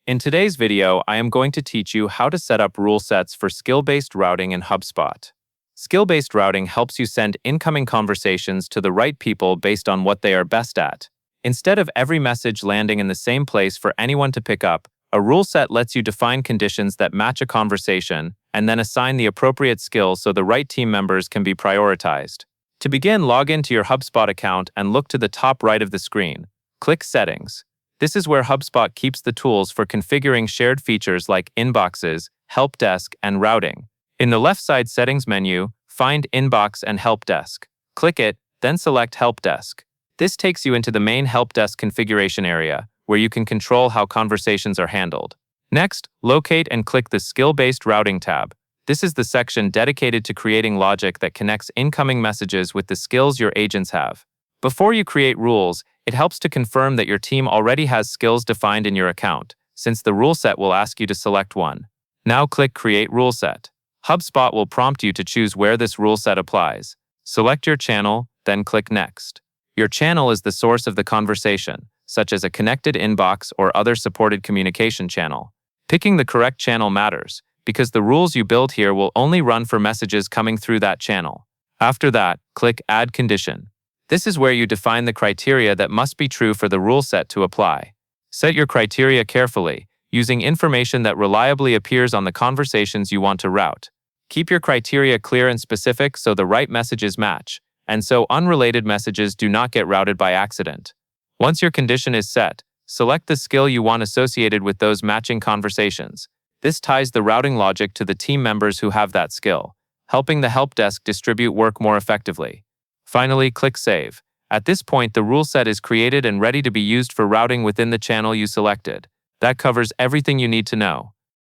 In today's video, I am going to teach you how to set up rule sets for skill-based routing in Hubspot. Skill-based routing helps you send incoming conversations to the right people based on what they are best at. Instead of every message landing in the same place for anyone to pick up, a rule set lets you define conditions that match a conversation and then assign the appropriate skill so the right team members can be prioritized. To begin, log into your HubSpot account and look to the top right of the screen. Click Settings. This is where HubSpot keeps the tools for configuring shared features like inboxes, help desk, and routing. In the left side settings menu, find Inbox and Help Desk. Click it, then select Help Desk. This takes you into the main Help Desk configuration area, where you can control how conversations are handled. Next, locate and click the Skill-Based Routing tab. This is the section dedicated to creating logic that connects incoming messages with the skills your agents have. Before you create rules, it helps to confirm that your team already has skills defined in your account, since the rule set will ask you to select one. Now click Create Rule Set. HubSpot will prompt you to choose where this rule set applies. Select your channel, then click Next. Your channel is the source of the conversation, such as a connected inbox or other supported communication channel. Picking the correct channel matters, because the rules you build here will only run for messages coming through that channel. After that, click Add Condition. This is where you define the criteria that must be true for the rule set to apply. Set your criteria carefully, using information that reliably appears on the conversations you want to route. Keep your criteria clear and specific so the right messages match, and so unrelated messages do not get routed by accident. Once your condition is set, select the skill you want associated with those matching conversations. This ties the routing logic to the team members who have that skill, helping the help desk distribute work more effectively. Finally, click Save. At this point, the rule set is created and ready to be used for routing within the channel you selected. That covers everything you need to know.